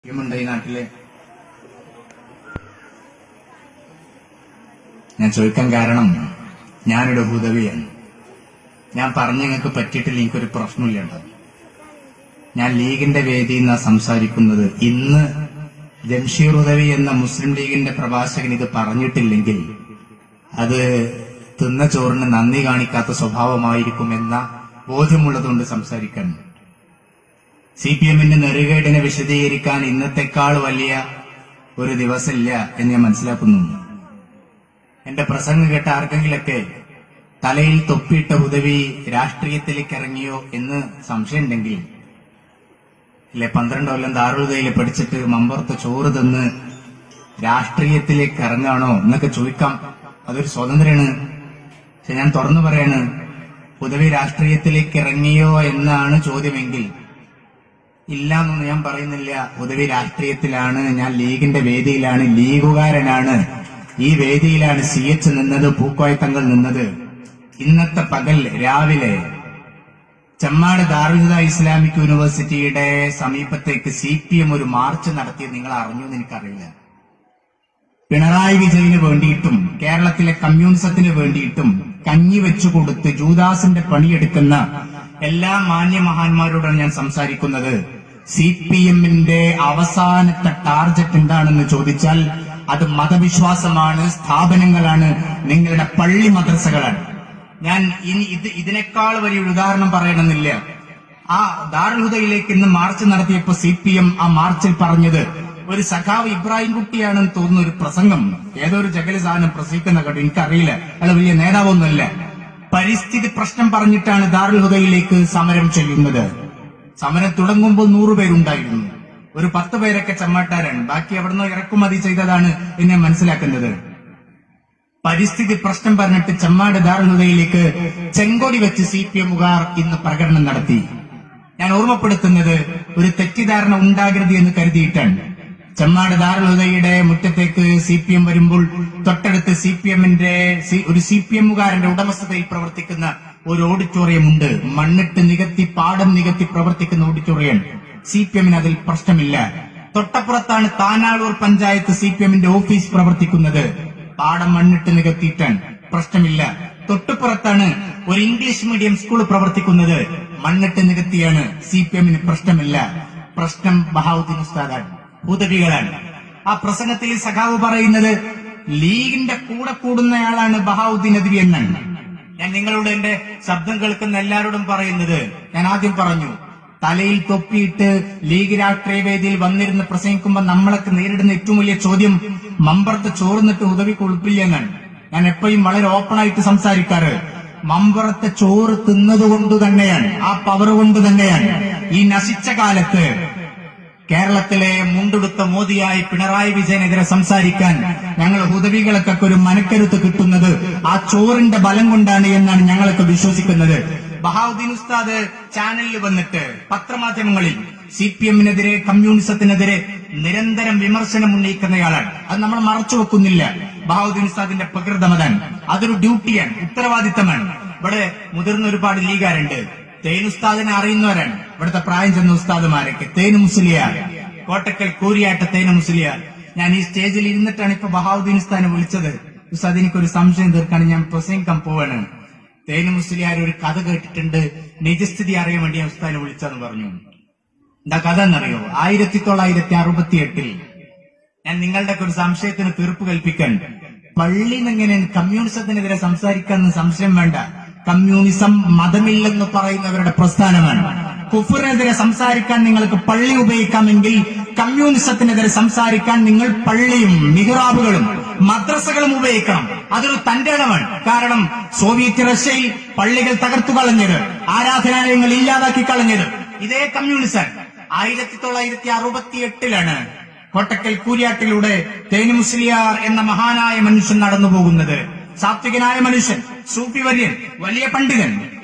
ുണ്ട് ഈ നാട്ടില്. ഞാൻ ചോദിക്കാൻ കാരണം ഞാനൊരു ഹുദവിയാണ്. ഞാൻ പറഞ്ഞ നിങ്ങൾക്ക് പറ്റിയിട്ടില്ല, എനിക്കൊരു പ്രശ്നമില്ല. ഞാൻ ലീഗിന്റെ വേദിയിൽ നിന്നാണ് സംസാരിക്കുന്നത്. ഇന്ന് ജംഷീർ ഹുദവി എന്ന മുസ്ലിം ലീഗിന്റെ പ്രഭാഷകൻ ഇത് പറഞ്ഞിട്ടില്ലെങ്കിൽ അത് തിന്ന ചോറിന് നന്ദി കാണിക്കാത്ത സ്വഭാവമായിരിക്കുമെന്ന ബോധ്യമുള്ളതുകൊണ്ട് സംസാരിക്കാൻ. CPM-ന്റെ നെറുകേടിനെ വിശദീകരിക്കാൻ ഇന്നത്തെക്കാൾ വലിയ ഒരു ദിവസമില്ല എന്ന് ഞാൻ മനസ്സിലാക്കുന്നു. എന്റെ പ്രസംഗം കേട്ട ആർക്കെങ്കിലൊക്കെ തലയിൽ തൊപ്പിയിട്ട ഹുദവി രാഷ്ട്രീയത്തിലേക്ക് ഇറങ്ങിയോ എന്ന് സംശയമുണ്ടെങ്കിൽ, ഇല്ലേ 12 കൊല്ലം ദാറുൽ പഠിച്ചിട്ട് മമ്പുറത്ത് ചോറ് തിന്ന് രാഷ്ട്രീയത്തിലേക്ക് ഇറങ്ങാണോ എന്നൊക്കെ ചോദിക്കാം. അതൊരു സ്വാതന്ത്ര്യമാണ്. പക്ഷെ ഞാൻ തുറന്നു പറയാണ്, ഹുദവി രാഷ്ട്രീയത്തിലേക്ക് ഇറങ്ങിയോ എന്നാണ് ചോദ്യമെങ്കിൽ ഇല്ല എന്നൊന്നും ഞാൻ പറയുന്നില്ല. ഹുദവി രാഷ്ട്രീയത്തിലാണ്. ഞാൻ ലീഗിന്റെ വേദിയിലാണ്, ലീഗുകാരനാണ്. ഈ വേദിയിലാണ് CH നിന്നത്, പൂക്കോയ തങ്ങൾ നിന്നത്. ഇന്നത്തെ പകൽ രാവിലെ ചെമ്മാട് ദാറുൽ ഇസ്ലാമിക് യൂണിവേഴ്സിറ്റിയുടെ സമീപത്തേക്ക് CPM ഒരു മാർച്ച് നടത്തിയത് നിങ്ങൾ അറിഞ്ഞു എന്ന് എനിക്കറിയില്ല. പിണറായി വിജയന് വേണ്ടിയിട്ടും കേരളത്തിലെ കമ്മ്യൂണിസത്തിന് വേണ്ടിയിട്ടും കഞ്ഞി വെച്ചുകൊടുത്ത് ജൂദാസിന്റെ പണിയെടുക്കുന്ന എല്ലാ മാന്യമഹാന്മാരോടാണ് ഞാൻ സംസാരിക്കുന്നത്. CPM-ന്റെ അവസാനത്തെ ടാർഗറ്റ് എന്താണെന്ന് ചോദിച്ചാൽ അത് മതവിശ്വാസമാണ്, സ്ഥാപനങ്ങളാണ്, നിങ്ങളുടെ പള്ളി മദ്രസകളാണ്. ഞാൻ ഇനി ഇതിനേക്കാൾ വലിയൊരു ഉദാഹരണം പറയണമെന്നില്ല. ആ ദാറുൽ ഹുദയിലേക്ക് ഇന്ന് മാർച്ച് നടത്തിയപ്പോ CPM ആ മാർച്ചിൽ പറഞ്ഞത് ഒരു സഖാവ് ഇബ്രാഹിം കുട്ടിയാണെന്ന് തോന്നുന്ന ഒരു പ്രസംഗം ഏതോ ഒരു ജഗല് സാധനം പ്രസംഗിക്കുന്ന കേട്ടോ. എനിക്കറിയില്ല, അയാൾ വലിയ നേതാവൊന്നുമല്ല. പരിസ്ഥിതി പ്രശ്നം പറഞ്ഞിട്ടാണ് ദാറുൽ ഹുദയിലേക്ക് സമരം ചെയ്യുന്നത്. സമരം തുടങ്ങുമ്പോൾ 100 പേരുണ്ടായിരുന്നു. ഒരു 10 പേരൊക്കെ ചമ്മാട്ടാരാണ്, ബാക്കി എവിടുന്നോ ഇറക്കുമതി ചെയ്തതാണ് എന്നെ മനസ്സിലാക്കുന്നത്. പരിസ്ഥിതി പ്രശ്നം പറഞ്ഞിട്ട് ചെമ്മാട് ദാറുൽ ഹുദയിലേക്ക് ചെങ്കൊടി വെച്ച് CPM-കാർ ഇന്ന് പ്രകടനം നടത്തി. ഞാൻ ഓർമ്മപ്പെടുത്തുന്നത് ഒരു തെറ്റിദ്ധാരണ ഉണ്ടാകരുത് എന്ന് കരുതിയിട്ടാണ്. ചെമ്മാട് ദാറുൽ ഹുദയുടെ മുറ്റത്തേക്ക് CPM വരുമ്പോൾ തൊട്ടടുത്ത് CPM-ന്റെ ഒരു CPM-കാരന്റെ ഉടമസ്ഥതയിൽ പ്രവർത്തിക്കുന്ന ഒരു ഓഡിറ്റോറിയം ഉണ്ട്. മണ്ണിട്ട് നികത്തി പാടം നികത്തി പ്രവർത്തിക്കുന്ന ഓഡിറ്റോറിയം. CPM-ന് അതിൽ പ്രശ്നമില്ല. തൊട്ടപ്പുറത്താണ് താനാളൂർ പഞ്ചായത്ത് CPM-ന്റെ ഓഫീസ് പ്രവർത്തിക്കുന്നത്. പാടം മണ്ണിട്ട് നികത്തിയിട്ടാണ്, പ്രശ്നമില്ല. തൊട്ടുപുറത്താണ് ഒരു ഇംഗ്ലീഷ് മീഡിയം സ്കൂൾ പ്രവർത്തിക്കുന്നത്. മണ്ണിട്ട് നികത്തിയാണ്, CPM-ന് പ്രശ്നമില്ല. പ്രശ്നം ബഹാവുദ്ദീൻ ഉസ്താദാണ്, ഹുദവികളാണ്. ആ പ്രസംഗത്തിൽ സഖാവ് പറയുന്നത് ലീഗിന്റെ കൂടെ കൂടുന്നയാളാണ് ബഹാവുദ്ദീൻ നദ്വി എന്നാണ്. ഞാൻ നിങ്ങളോട് എന്റെ ശബ്ദം കേൾക്കുന്ന എല്ലാവരോടും പറയുന്നത്, ഞാൻ ആദ്യം പറഞ്ഞു, തലയിൽ തൊപ്പിയിട്ട് ലീഗ് രാഷ്ട്രീയ വേദിയിൽ വന്നിരുന്ന് പ്രസംഗിക്കുമ്പോൾ നമ്മളൊക്കെ നേരിടുന്ന ഏറ്റവും വലിയ ചോദ്യം മമ്പറത്ത് ചോർന്നിട്ട് ഹുദവിക്ക് ഉൾപ്പില്ല എന്നാണ്. ഞാൻ എപ്പോഴും വളരെ ഓപ്പണായിട്ട് സംസാരിക്കാറ്. മമ്പറത്തെ ചോറ് തിന്നതുകൊണ്ട് തന്നെയാണ്, ആ പവർ കൊണ്ട് തന്നെയാണ് ഈ നശിച്ച കാലത്ത് കേരളത്തിലെ മുണ്ടെടുത്ത മോദിയായി പിണറായി വിജയനെതിരെ സംസാരിക്കാൻ ഞങ്ങൾ ഹുദവികൾക്കൊക്കെ ഒരു മനക്കരുത്ത് കിട്ടുന്നത് ആ ചോറിന്റെ ബലം കൊണ്ടാണ് എന്നാണ് ഞങ്ങളൊക്കെ വിശ്വസിക്കുന്നത്. ബഹാവുദ്ദീൻ ഉസ്താദ് ചാനലിൽ വന്നിട്ട് പത്രമാധ്യമങ്ങളിൽ CPM-നെതിരെ കമ്മ്യൂണിസത്തിനെതിരെ നിരന്തരം വിമർശനം ഉന്നയിക്കുന്നയാളാണ്. അത് നമ്മൾ മറച്ചു വെക്കുന്നില്ല. ബഹാവുദ്ദീൻ ഉസ്താദിന്റെ പ്രകൃതമതാണ്, അതൊരു ഡ്യൂട്ടിയാണ്, ഉത്തരവാദിത്തമാണ്. ഇവിടെ മുതിർന്ന ഒരുപാട് ലീഗാരുണ്ട്. തേൻ ഉസ്താദിനെ അറിയുന്നവരാണ് ഇവിടുത്തെ പ്രായം ചെന്ന ഉസ്താദുമാരൊക്കെ. തേൻ മുസ്ലിയാർ, കോട്ടക്കൽ കൂരിയാട്ട തേൻ മുസ്ലിയാർ. ഞാൻ ഈ സ്റ്റേജിൽ ഇരുന്നിട്ടാണ് ഇപ്പൊ ബഹാവുദ്ദീൻ ഉസ്താദിനെ വിളിച്ചത്. ഉസ്താദ്, എനിക്കൊരു സംശയം തീർക്കാണ്, ഞാൻ പ്രസംഗിക്കാൻ പോവാണ്. തേൻ മുസ്ലിയാർ ഒരു കഥ കേട്ടിട്ടുണ്ട്, നിജസ്ഥിതി അറിയാൻ വേണ്ടി ഞാൻ ഉസ്താദിനെ വിളിച്ചെന്ന് പറഞ്ഞു. എന്താ കഥ എന്നറിയോ? 1968 ഞാൻ നിങ്ങളുടെ ഒരു സംശയത്തിന് തീർപ്പ് കൽപ്പിക്കാൻ, പള്ളിയിൽ നിന്ന് എങ്ങനെയാണ് കമ്മ്യൂണിസത്തിനെതിരെ സംസാരിക്കാന്ന് സംശയം വേണ്ട. കമ്മ്യൂണിസം മതമില്ലെന്ന് പറയുന്നവരുടെ പ്രസ്ഥാനമാണ്. കുഫറിനെതിരെ സംസാരിക്കാൻ നിങ്ങൾക്ക് പള്ളി ഉപയോഗിക്കാമെങ്കിൽ കമ്മ്യൂണിസത്തിനെതിരെ സംസാരിക്കാൻ നിങ്ങൾ പള്ളിയും മിഹ്റാബുകളും മദ്രസകളും ഉപയോഗിക്കണം. അതൊരു തന്റെ ഇടമാണ്. കാരണം സോവിയറ്റ് റഷ്യയിൽ പള്ളികൾ തകർത്തു കളഞ്ഞത്, ആരാധനാലയങ്ങൾ ഇല്ലാതാക്കി കളഞ്ഞത് ഇതേ കമ്മ്യൂണിസം. 1968 കോട്ടക്കൽ കൂരിയാട്ടിലൂടെ തേൻ മുസ്ലിയാർ എന്ന മഹാനായ മനുഷ്യൻ നടന്നു പോകുന്നത്. സാത്വികനായ മനുഷ്യൻ, സൂഫി വര്യൻ, വലിയ പണ്ഡിതൻ.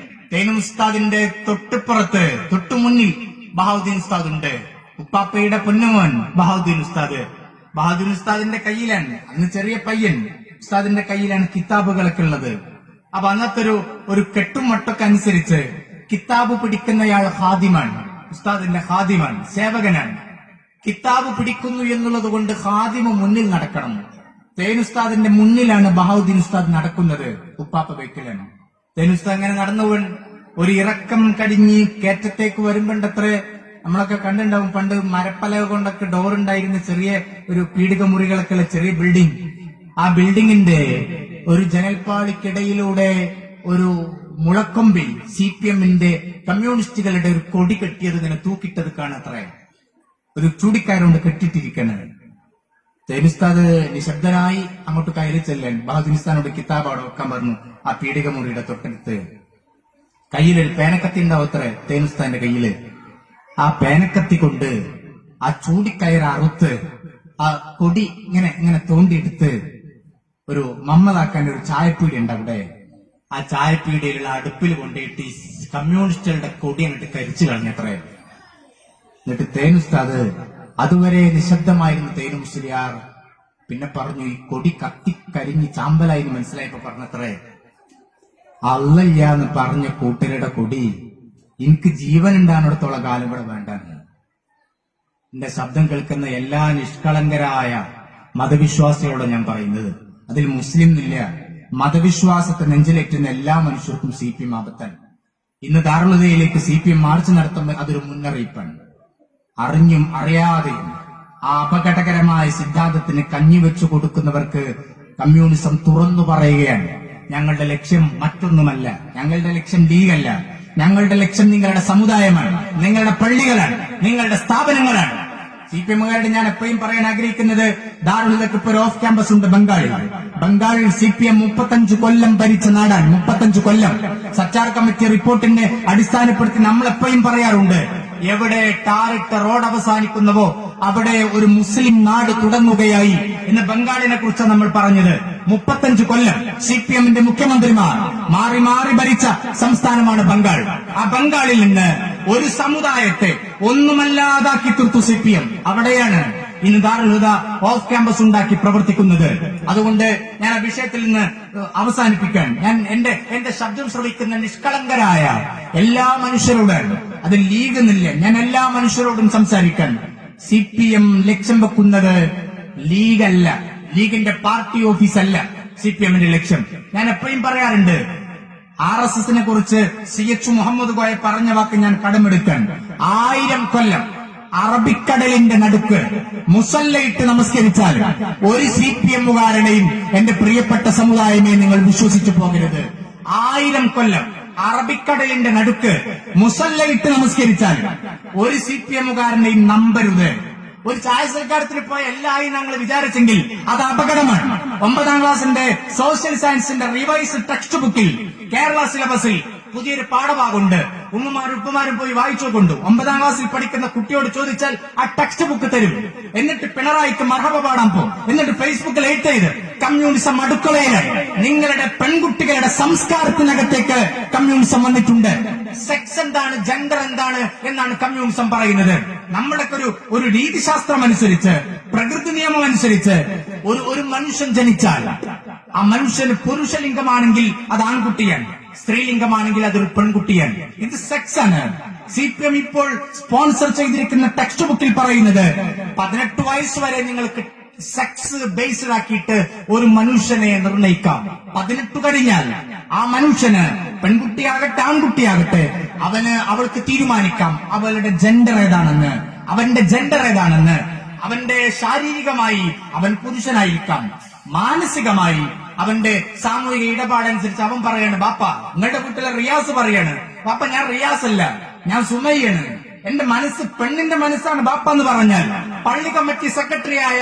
തേൻ ഉസ്താദിന്റെ തൊട്ടുപുറത്ത് തൊട്ടുമുന്നിൽ ബഹാവുദ്ദീൻ ഉസ്താദ് ഉണ്ട്. ഉപ്പാപ്പയുടെ പൊന്നുമോൻ ബഹാവുദ്ദീൻ ഉസ്താദ്. ബഹാവുദ്ദീൻ ഉസ്താദിന്റെ കയ്യിലാണ്, അന്ന് ചെറിയ പയ്യൻ, ഉസ്താദിന്റെ കയ്യിലാണ് കിതാബുകളൊക്കെ ഉള്ളത്. അപ്പൊ അന്നത്തെ ഒരു കെട്ടും മട്ടൊക്കെ അനുസരിച്ച് കിതാബ് പിടിക്കുന്നയാൾ ഹാദിമാണ്, ഉസ്താദിന്റെ ഹാദിമാണ്, സേവകനാണ്. കിതാബ് പിടിക്കുന്നു എന്നുള്ളത് കൊണ്ട് ഖാദിമ മുന്നിൽ നടക്കണം. തേനുസ്താദിന്റെ മുന്നിലാണ് ബഹാവുദ്ദീൻ ഉസ്താദ് നടക്കുന്നത്, ഉപ്പാപ്പ ബേക്കിലാണ്. തേനുസ്താദ് അങ്ങനെ നടന്നുവൻ ഒരു ഇറക്കം കടിഞ്ഞ് കയറ്റത്തേക്ക് വരുമ്പോണ്ടത്രേ നമ്മളൊക്കെ കണ്ടിട്ടുണ്ടാവും, പണ്ട് മരപ്പലക കൊണ്ടൊക്കെ ഡോർ ഉണ്ടായിരുന്ന ചെറിയ ഒരു പീഡിക മുറികളൊക്കെ ഉള്ള ചെറിയ ബിൽഡിംഗ്. ആ ബിൽഡിങ്ങിന്റെ ഒരു ജനൽപ്പാളിക്കിടയിലൂടെ ഒരു മുളക്കൊമ്പിൽ CPM-ന്റെ കമ്മ്യൂണിസ്റ്റുകളുടെ ഒരു കൊടി കെട്ടിയത് ഇങ്ങനെ തൂക്കിട്ടത് കാണാത്രേ, ഒരു ചൂടിക്കാരുണ്ട് കെട്ടിട്ടിരിക്കുന്നത്. തേനുസ്താദ് നിശബ്ദനായി അങ്ങോട്ട് കയറി ചെല്ലാൻ ബഹാവുദ്ദീൻ ഉസ്താദിനോട് കിതാബ് അവിടെ വെക്കാൻ പറഞ്ഞു. ആ പീഡിക മുറിയുടെ തൊട്ടടുത്ത് കയ്യിലൊരു പേനക്കത്തി ഉണ്ടാവത്രേ തേനുസ്താദിന്റെ കയ്യില്. ആ പേനക്കത്തി കൊണ്ട് ആ ചൂടിക്കയർ അറുത്ത് ആ കൊടി ഇങ്ങനെ ഇങ്ങനെ തോണ്ടിയെടുത്ത് ഒരു മമ്മതാക്കാൻ ഒരു ചായപ്പീടി ഉണ്ട് അവിടെ. ആ ചായപ്പീടിയിലുള്ള അടുപ്പിൽ കൊണ്ടിട്ട് ഈ കമ്മ്യൂണിസ്റ്റുകളുടെ കൊടി അങ്ങോട്ട് കരിച്ചു കളഞ്ഞത്രേ. എന്നിട്ട് തേനുസ്താദ്, അതുവരെ നിശബ്ദമായിരുന്നു തേനു മുസ്ലിയാർ, പിന്നെ പറഞ്ഞു, ഈ കൊടി കത്തിക്കരിഞ്ഞ് ചാമ്പലായി മനസ്സിലായപ്പോ പറഞ്ഞത്രേ, അല്ലല്ല എന്ന് പറഞ്ഞ കൂട്ടരുടെ കൊടി എനിക്ക് ജീവൻ ഉണ്ടാകുന്നിടത്തോളം കാലം ഇവിടെ വേണ്ടെന്ന്. എന്റെ ശബ്ദം കേൾക്കുന്ന എല്ലാ നിഷ്കളങ്കരായ മതവിശ്വാസികളോട് ഞാൻ പറയുന്നത്, അതിൽ മുസ്ലിം ഇല്ല, മതവിശ്വാസത്തെ നെഞ്ചിലേറ്റുന്ന എല്ലാ മനുഷ്യർക്കും CPM ആപത്താണ്. ഇന്ന് ദാറുൽഹുദയിലേക്ക് CPM മാർച്ച് നടത്തുമ്പോൾ അതൊരു മുന്നറിയിപ്പാണ്. അറിഞ്ഞും അറിയാതെയും ആ അപകടകരമായ സിദ്ധാന്തത്തിന് കഞ്ഞിവെച്ചു കൊടുക്കുന്നവർക്ക് കമ്മ്യൂണിസം തുറന്നു പറയുകയാണ്, ഞങ്ങളുടെ ലക്ഷ്യം മറ്റൊന്നുമല്ല, ഞങ്ങളുടെ ലക്ഷ്യം ലീഗല്ല, ഞങ്ങളുടെ ലക്ഷ്യം നിങ്ങളുടെ സമുദായമാണ്, നിങ്ങളുടെ പള്ളികളാണ്, നിങ്ങളുടെ സ്ഥാപനങ്ങളാണ്. CPM-കാരോട് ഞാൻ എപ്പോഴും പറയാൻ ആഗ്രഹിക്കുന്നത്, ദാറുൽഹുദക്ക് ഇപ്പോൾ ഒരു ഓഫ് ക്യാമ്പസ് ഉണ്ട് ബംഗാളിൽ. ബംഗാളിൽ CPM 35 കൊല്ലം ഭരിച്ച നാടാണ്. 35 കൊല്ലം. സച്ചാർ കമ്മിറ്റി റിപ്പോർട്ടിനെ അടിസ്ഥാനപ്പെടുത്തി നമ്മൾ എപ്പോഴും പറയാറുണ്ട്, എവിടെ ടാറിട്ട റോഡ് അവസാനിക്കുന്നവോ അവിടെ ഒരു മുസ്ലിം നാട് തുടങ്ങുകയായി എന്ന് ബംഗാളിനെ കുറിച്ചാണ് നമ്മൾ പറഞ്ഞത്. 35 കൊല്ലം CPM-ന്റെ മുഖ്യമന്ത്രിമാർ മാറി മാറി ഭരിച്ച സംസ്ഥാനമാണ് ബംഗാൾ. ആ ബംഗാളിൽ നിന്ന് ഒരു സമുദായത്തെ ഒന്നുമല്ലാതാക്കി തീർത്തു CPM. അവിടെയാണ് ഇന്ന് ദാറുൽഹുദ ഓഫ് ക്യാമ്പസ് ഉണ്ടാക്കി പ്രവർത്തിക്കുന്നത്. അതുകൊണ്ട് ഞാൻ ആ വിഷയത്തിൽ നിന്ന് അവസാനിപ്പിക്കാൻ, ഞാൻ എന്റെ ശബ്ദം ശ്രവിക്കുന്ന നിഷ്കളങ്കരായ എല്ലാ മനുഷ്യരോടും, അത് ലീഗ് എന്നില്ല, ഞാൻ എല്ലാ മനുഷ്യരോടും സംസാരിക്കാൻ, CPM ലക്ഷ്യം വെക്കുന്നത് ലീഗല്ല, ലീഗിന്റെ പാർട്ടി ഓഫീസല്ല CPM-ന്റെ ലക്ഷ്യം. ഞാൻ എപ്പോഴും പറയാറുണ്ട്, RSS-നെ കുറിച്ച് CH മുഹമ്മദ് കോയ പറഞ്ഞ വാക്ക് ഞാൻ കടമെടുക്കാൻ, 1000 കൊല്ലം അറബിക്കടലിന്റെ നടുക്ക് മുസല്ലയിട്ട് നമസ്കരിച്ചാൽ ഒരു CPM-കാരനെയും എന്റെ പ്രിയപ്പെട്ട സമുദായമേ നിങ്ങൾ വിശ്വസിച്ചു പോകരുത്. 1000 കൊല്ലം അറബിക്കടലിന്റെ നടുക്ക് മുസല്ലയിട്ട് നമസ്കരിച്ചാൽ ഒരു CPM-കാരനെയും നമ്പരുത്. ഒരു ചായ സൽക്കാരത്തിന് പോയ എല്ലാവരും ഞങ്ങൾ വിചാരിച്ചെങ്കിൽ അത് അപകടമാണ്. 9ാം ക്ലാസിന്റെ സോഷ്യൽ സയൻസിന്റെ റിവൈസ് ടെക്സ്റ്റ് ബുക്കിൽ കേരള സിലബസിൽ പുതിയൊരു പാഠഭാഗമുണ്ട്. ഉമ്മമാരും ഉപ്പമാരും പോയി വായിച്ചുകൊണ്ടു. 9ാം ക്ലാസ്സിൽ പഠിക്കുന്ന കുട്ടിയോട് ചോദിച്ചാൽ ആ ടെക്സ്റ്റ് ബുക്ക് തരും. എന്നിട്ട് പിണറായിക്ക് മർഹബ പാടാൻ പോകും. എന്നിട്ട് ഫേസ്ബുക്കിൽ എഴുത്തെയ്ത് കമ്മ്യൂണിസം അടുക്കളയിലാണ്, നിങ്ങളുടെ പെൺകുട്ടികളുടെ സംസ്കാരത്തിനകത്തേക്ക് കമ്മ്യൂണിസം വന്നിട്ടുണ്ട്, സെക്സ് എന്താണ്, ജെൻഡർ എന്താണ് എന്നാണ് കമ്മ്യൂണിസം പറയുന്നത്. നമ്മുടെയൊക്കെ ഒരു രീതിശാസ്ത്രം അനുസരിച്ച്, പ്രകൃതി നിയമം അനുസരിച്ച് ഒരു മനുഷ്യൻ ജനിച്ചാൽ ആ മനുഷ്യന് പുരുഷലിംഗമാണെങ്കിൽ അത് ആൺകുട്ടിയാണ്, സ്ത്രീലിംഗമാണെങ്കിൽ അതൊരു പെൺകുട്ടിയാണ്. ഇത് സെക്സ് ആണ്. CPM ഇപ്പോൾ സ്പോൺസർ ചെയ്തിരിക്കുന്ന ടെക്സ്റ്റ് ബുക്കിൽ പറയുന്നത് 18 വയസ്സ് വരെ നിങ്ങൾക്ക് സെക്സ് ബേസ്ഡ് ആക്കിയിട്ട് ഒരു മനുഷ്യനെ നിർണയിക്കാം. 18 കഴിഞ്ഞാൽ ആ മനുഷ്യന് പെൺകുട്ടിയാകട്ടെ ആൺകുട്ടിയാകട്ടെ അവൾക്ക് തീരുമാനിക്കാം അവളുടെ ജെൻഡർ ഏതാണെന്ന്, അവന്റെ ജെൻഡർ ഏതാണെന്ന്. അവന്റെ ശാരീരികമായി അവൻ പുരുഷനായിരിക്കാം, മാനസികമായി അവന്റെ സാമൂഹിക ഇടപാടനുസരിച്ച് അവൻ പറയാണ്, ബാപ്പ നിങ്ങളുടെ വീട്ടിലെ റിയാസ് പറയാണ്, ബാപ്പ ഞാൻ റിയാസ് അല്ല, ഞാൻ സുമയ്യാണ്, എന്റെ മനസ്സ് പെണ്ണിന്റെ മനസ്സാണ് ബാപ്പ എന്ന് പറഞ്ഞാൽ പള്ളി കമ്മിറ്റി സെക്രട്ടറിയായ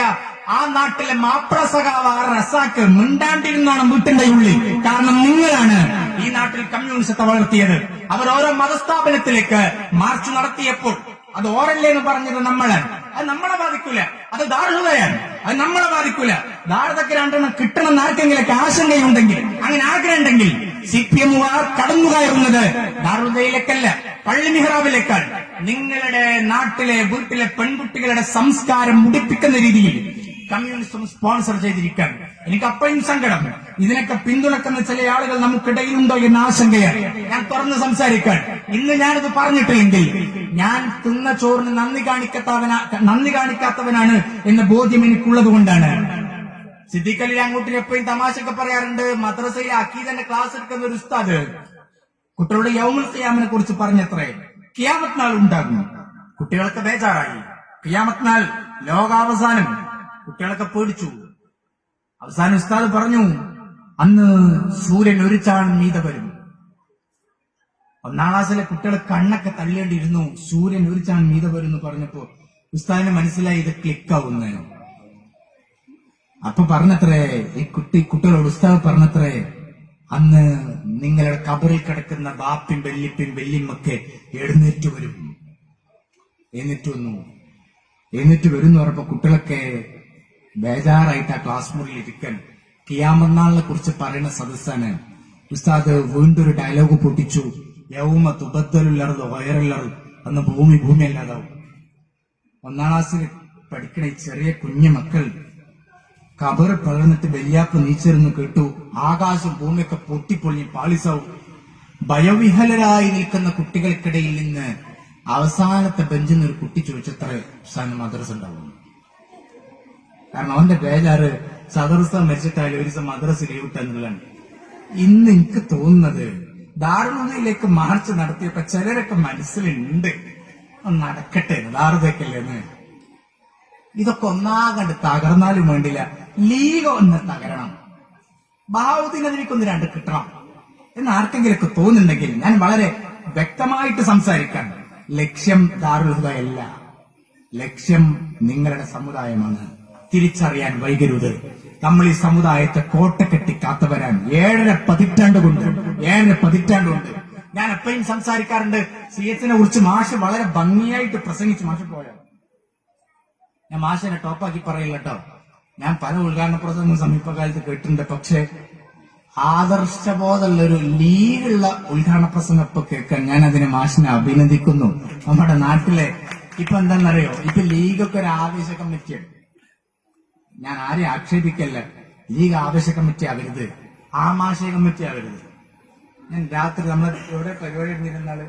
ആ നാട്ടിലെ മാപ്ര സഖാവ് റസാക്ക് മിണ്ടാണ്ടിരുന്നാണ് വീട്ടിന്റെ ഉള്ളിൽ. കാരണം നിങ്ങളാണ് ഈ നാട്ടിൽ കമ്മ്യൂണിസത്തെ വളർത്തിയത്. അവർ ഓരോ മതസ്ഥാപനത്തിലേക്ക് മാർച്ച് നടത്തിയപ്പോൾ അത് ഓരല്ലേ എന്ന് പറഞ്ഞത് നമ്മളാണ്. അത് നമ്മളെ ബാധിക്കൂല, അത് ദാറുൽഹുദയാണ്, അത് നമ്മളെ ബാധിക്കൂല. ദാറുൽഹുദക്ക് 2 കിട്ടണമെന്ന് ആർക്കെങ്കിലൊക്കെ ആശങ്കയുണ്ടെങ്കിൽ, അങ്ങനെ ആഗ്രഹം ഉണ്ടെങ്കിൽ CPM-കാർ കടന്നു കയറുന്നത് ദാറുൽഹുദയിലേക്കല്ല, പള്ളി മിഹ്റാബിലേക്കാണ്. നിങ്ങളുടെ നാട്ടിലെ വീട്ടിലെ പെൺകുട്ടികളുടെ സംസ്കാരം മുടിപ്പിക്കുന്ന രീതിയിൽ കമ്മ്യൂണിസം സ്പോൺസർ ചെയ്തിരിക്കാൻ. എനിക്ക് അപ്പയും സങ്കടം. ഇതിനൊക്കെ പിന്തുണക്കുന്ന ചില ആളുകൾ നമുക്കിടയിലുണ്ടോ എന്ന ആശങ്കയാണ്. ഞാൻ തുറന്ന് സംസാരിക്കാൻ. ഇന്ന് ഞാനിത് പറഞ്ഞിട്ടില്ലെങ്കിൽ ഞാൻ തിന്ന ചോറിന് നന്ദി കാണിക്കാത്തവനാണ് എന്ന ബോധ്യം എനിക്കുള്ളത് കൊണ്ടാണ്. സിദ്ദീഖ് അലി അങ്ങോട്ട് എപ്പോഴും തമാശയൊക്കെ പറയാറുണ്ട്. മദ്രസയിലെ അക്കീദന്റെ ക്ലാസ് എടുക്കുന്ന ഒരു ഉസ്താദ് കുട്ടികളുടെ യൗമുൽ ഖിയാമിനെ കുറിച്ച് പറഞ്ഞത്രേ, ഖിയാമത്ത് നാൾ ഉണ്ടാകും. കുട്ടികളൊക്കെ ബേജാറായി. ഖിയാമത്ത് നാൾ, ലോകാവസാനം. കുട്ടികളൊക്കെ പേടിച്ചു. അവസാനം ഉസ്താദ് പറഞ്ഞു, അന്ന് സൂര്യൻ ഒരു ചാൺ മീതെ വരും. ഒന്നാം ക്ലാസ്സിലെ കുട്ടികൾ കണ്ണൊക്കെ തള്ളിയേണ്ടിയിരുന്നു. സൂര്യൻ ഒരു ചാൺ മീതെ വരും എന്ന് പറഞ്ഞപ്പോ ഉസ്താദിന് മനസ്സിലായി ഇത് ക്ലിക്കാവുന്ന. അപ്പൊ പറഞ്ഞത്രേ ഈ കുട്ടികളോട് ഉസ്താദ് പറഞ്ഞത്രേ, അന്ന് നിങ്ങളുടെ കബറിൽ കിടക്കുന്ന ബാപ്പിൻ വെല്ലിപ്പിൻ വെല്ലിമ്മൊക്കെ എഴുന്നേറ്റ് വരും. എന്നിട്ട് വരും എന്ന് പറഞ്ഞപ്പോ കുട്ടികളൊക്കെ ബേജാറായിട്ട് ആ ക്ലാസ് മുറിയിൽ ഇരിക്കാൻ. ഖിയാമത്ത് കുറിച്ച് പറയുന്ന സദസ്സാണ്. ഉസ്താദ് വീണ്ടും ഒരു ഡയലോഗ് പൊട്ടിച്ചു, യൗമ തുബദ്ദലുൽ വയറുള്ളറും, അന്ന് ഭൂമി അല്ലാതാവും. ഒന്നാം ക്ലാസ്സിൽ പഠിക്കണ ഈ ചെറിയ കുഞ്ഞു മക്കൾ കബറ് പകർന്നിട്ട് വെല്യാപ്പ് നീച്ചിരുന്നു കേട്ടു. ആകാശം ഭൂമിയൊക്കെ പൊട്ടിപ്പൊളിഞ്ഞ് പാളിസാവും. ഭയവിഹലരായി നിൽക്കുന്ന കുട്ടികൾക്കിടയിൽ നിന്ന് അവസാനത്തെ ബെഞ്ചിൽ നിന്ന് ഒരു കുട്ടി ചോദിച്ചത്ര ഉസ്താദിന് മദ്രസ ഉണ്ടാവും. കാരണം അവന്റെ ബേജാറ് സദർസ മരിച്ചിട്ടായാലും ഒരു ദിവസം മദ്രസ ലീവ് വിട്ടെന്നുള്ളതാണ്. ഇന്ന് എനിക്ക് തോന്നുന്നത് ദാറുദയിലേക്ക് മാർച്ച് നടത്തിയപ്പോ ചിലരൊക്കെ മനസ്സിലുണ്ട് നടക്കട്ടെ ദാറുദക്കല്ലേന്ന്. ഇതൊക്കെ ഒന്നാകണ്ട് തകർന്നാലും വേണ്ടില്ല, ലീഗ് ഒന്ന് തകരണം, ബഹാവുദ്ദീൻ എനിക്കൊന്ന് രണ്ട് കിട്ടണം എന്ന് ആർക്കെങ്കിലൊക്കെ തോന്നുന്നുണ്ടെങ്കിൽ ഞാൻ വളരെ വ്യക്തമായിട്ട് സംസാരിക്കാൻ. ലക്ഷ്യം ദാറുൽ ഹുദയല്ല, ലക്ഷ്യം നിങ്ങളുടെ സമുദായമാണ്. തിരിച്ചറിയാൻ വൈകരുത്. നമ്മൾ ഈ സമുദായത്തെ കോട്ടക്കെട്ടി കാത്തവരാണ്. 7.5 പതിറ്റാണ്ടുകൊണ്ട് ഞാൻ എപ്പോഴും സംസാരിക്കാറുണ്ട്. CH-നെ കുറിച്ച് മാഷ് വളരെ ഭംഗിയായിട്ട് പ്രസംഗിച്ചു. മാഷ് പോയോ? ഞാൻ മാഷിനെ ടോപ്പാക്കി പറയില്ല കേട്ടോ. ഞാൻ പല ഉദ്ഘാടന പ്രസംഗം സമീപകാലത്ത് കേട്ടിട്ടുണ്ട്. പക്ഷെ ആദർശബോധമുള്ള ഒരു ലീഗുള്ള ഉദ്ഘാടന പ്രസംഗം ഇപ്പൊ കേൾക്കാൻ ഞാൻ അതിനെ മാഷിനെ അഭിനന്ദിക്കുന്നു. നമ്മുടെ നാട്ടിലെ ഇപ്പൊ എന്താണെന്നറിയോ, ഇപ്പൊ ലീഗൊക്കെ ഒരു ആവേശ കമ്മിറ്റിയാണ്. ഞാൻ ആരെയും ആക്ഷേപിക്കല്ല. ലീഗ് ആവേശ കമ്മിറ്റി ആവരുത്, ആമാശയ കമ്മിറ്റി ആവരുത്. ഞാൻ രാത്രി നമ്മൾ എവിടെ പരിപാടി ഇരുന്നിരുന്നാല്